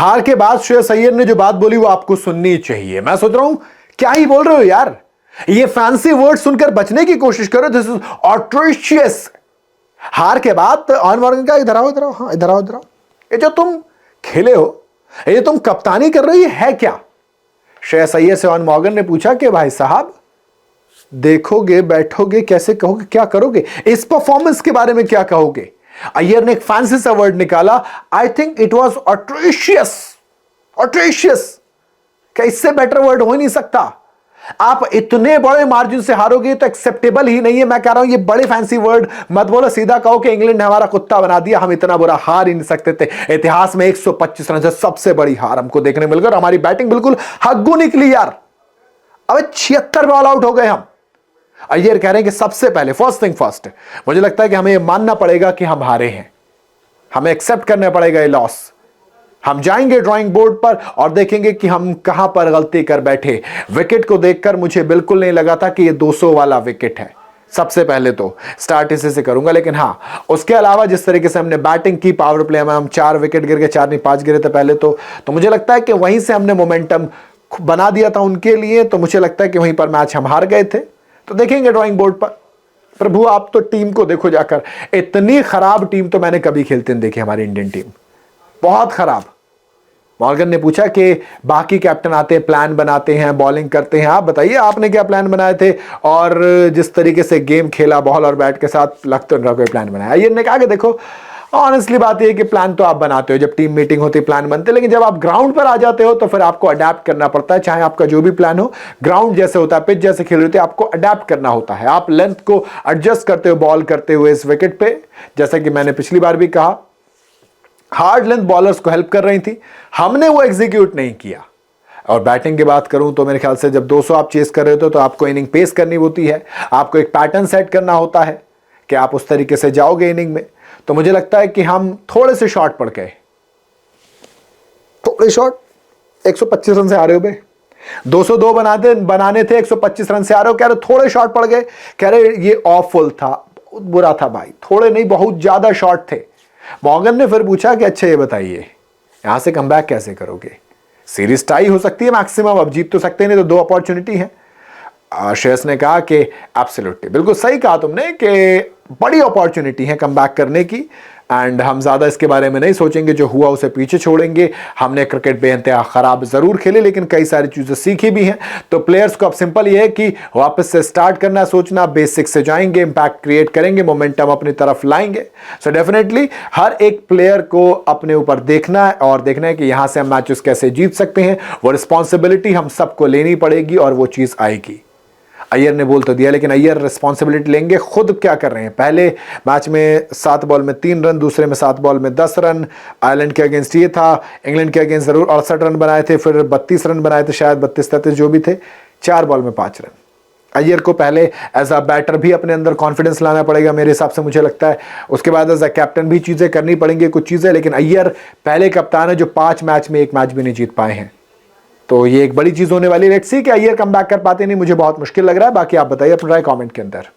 हार के बाद श्रेयस अय्यर ने जो बात बोली वो आपको सुननी चाहिए। मैं सोच रहा हूं क्या ही बोल रहे हो यार, ये फैंसी वर्ड सुनकर बचने की कोशिश करो। This is atrocious. हार के बाद ऑन मॉर्गन का इधर आओ इधर आओ, हाँ इधर आओ इधर आओ, ये जो तुम खेले हो, ये तुम कप्तानी कर रही है क्या? श्रेयस अय्यर से ऑन मॉर्गन ने पूछा कि भाई साहब देखोगे, बैठोगे, कैसे कहोगे, क्या करोगे, इस परफॉर्मेंस के बारे में क्या कहोगे? अय्यर ने एक फैंसी सा वर्ड निकाला, आई थिंक इट वॉज ऑट्रिशियस। ऑट्रिशियस, क्या इससे बेटर वर्ड हो ही नहीं सकता। आप इतने बड़े मार्जिन से हारोगे तो एक्सेप्टेबल ही नहीं है। मैं कह रहा हूं ये बड़े फैंसी वर्ड मत बोलो, सीधा कहो कि इंग्लैंड ने हमारा कुत्ता बना दिया, हम इतना बुरा हार ही नहीं सकते थे। इतिहास में 125 रन से सबसे बड़ी हार हमको देखने मिल गई और हमारी बैटिंग बिल्कुल हग्गू निकली यार। अब 76 बॉल आउट हो गए हम। अय्यर कह रहे हैं कि सबसे पहले फर्स्ट थिंग फर्स्ट, मुझे लगता है कि हमें यह मानना पड़ेगा कि हम हारे हैं, हमें एक्सेप्ट करना पड़ेगा ये लॉस। हम जाएंगे ड्राइंग बोर्ड पर और देखेंगे कि हम कहां पर गलती कर बैठे। विकेट को देखकर मुझे बिल्कुल नहीं लगा था कि ये 200 वाला विकेट है। सबसे पहले तो स्टार्ट इसी से करूंगा, लेकिन हां उसके अलावा जिस तरीके से हमने बैटिंग की, पावर प्ले में हम 4 विकेट गिर गए, 4 नहीं 5 गिरे थे पहले तो मुझे लगता है कि वहीं से हमने मोमेंटम बना दिया था उनके लिए। तो मुझे लगता है कि वहीं पर मैच हम हार गए थे। तो देखेंगे ड्राइंग बोर्ड पर। प्रभु आप तो टीम को देखो जाकर, इतनी खराब टीम तो मैंने कभी खेलते नहीं देखी हमारी इंडियन टीम, बहुत खराब। मॉर्गन ने पूछा कि बाकी कैप्टन आते हैं, प्लान बनाते हैं, बॉलिंग करते हैं, आप बताइए आपने क्या प्लान बनाए थे? और जिस तरीके से गेम खेला बॉल और बैट के साथ, लग तो नहीं कोई प्लान बनाया। ये ने कहा कि देखो ऑनेस्टली बात यह है कि प्लान तो आप बनाते हो, जब टीम मीटिंग होती है प्लान बनते हैं, लेकिन जब आप ग्राउंड पर आ जाते हो तो फिर आपको अडेप्ट करना पड़ता है। चाहे आपका जो भी प्लान हो, ग्राउंड जैसे होता है, पिच जैसे खेल रहे होते हैं, आपको अडेप्ट करना होता है। आप लेंथ को एडजस्ट करते हो बॉल करते हुए इस विकेट पे। जैसा कि मैंने पिछली बार भी कहा, हार्ड लेंथ बॉलर्स को हेल्प कर रही थी, हमने वो एग्जीक्यूट नहीं किया। और बैटिंग की बात करूं तो मेरे ख्याल से जब 200 आप चेस कर रहे हो तो आपको इनिंग पेस करनी होती है, आपको एक पैटर्न सेट करना होता है कि आप उस तरीके से जाओगे इनिंग में। तो मुझे लगता है कि हम थोड़े से शॉर्ट पड़ गए, थोड़े शॉर्ट। 125 रन से आ रहे हो बे, 202 बनाने थे, 125 रन से आ रहे हो, कह रहे थोड़े शॉर्ट पड़ गए। कह रहे ये ऑफुल था, बहुत बुरा था भाई, थोड़े नहीं बहुत ज्यादा शॉर्ट थे। मॉर्गन ने फिर पूछा कि अच्छा ये बताइए यहां से कमबैक कैसे करोगे? सीरीज टाई हो सकती है मैक्सिमम, अब जीत तो सकते नहीं, तो 2 अपॉर्चुनिटी है। श्रेयस ने कहा कि एब्सोल्युटली, बिल्कुल सही कहा तुमने कि बड़ी अपॉर्चुनिटी है कमबैक करने की, एंड हम ज़्यादा इसके बारे में नहीं सोचेंगे, जो हुआ उसे पीछे छोड़ेंगे। हमने क्रिकेट बेइंतहा ख़राब ज़रूर खेले, लेकिन कई सारी चीज़ें सीखी भी हैं। तो प्लेयर्स को अब सिंपल ये है कि वापस से स्टार्ट करना, सोचना, बेसिक से जाएंगे, इम्पैक्ट क्रिएट करेंगे, मोमेंटम अपनी तरफ लाएंगे। सो डेफिनेटली हर एक प्लेयर को अपने ऊपर देखना है और देखना है कि यहाँ से हम मैचेस कैसे जीत सकते हैं। वो रिस्पॉन्सिबिलिटी हम सबको लेनी पड़ेगी और वो चीज़ आएगी। अय्यर ने बोल तो दिया, लेकिन अय्यर रिस्पॉन्सिबिलिटी लेंगे खुद क्या कर रहे हैं। पहले मैच में 7 बॉल में 3 रन, दूसरे में 7 बॉल में 10 रन। आयरलैंड के अगेंस्ट ये था, इंग्लैंड के अगेंस्ट जरूर 68 रन बनाए थे, फिर 32 रन बनाए थे, शायद 32-33 जो भी थे, 4 बॉल में 5 रन। अय्यर को पहले एज अ बैटर भी अपने अंदर कॉन्फिडेंस लाना पड़ेगा मेरे हिसाब से, मुझे लगता है। उसके बाद एज अ कैप्टन भी चीज़ें करनी पड़ेंगी कुछ चीज़ें, लेकिन अय्यर पहले कप्तान है जो 5 मैच में 1 मैच भी नहीं जीत पाए हैं। तो ये एक बड़ी चीज होने वाली। लेट्स सी कि अय्यर कम बैक कर पाते नहीं, मुझे बहुत मुश्किल लग रहा है। बाकी आप बताइए अपना राय कमेंट के अंदर।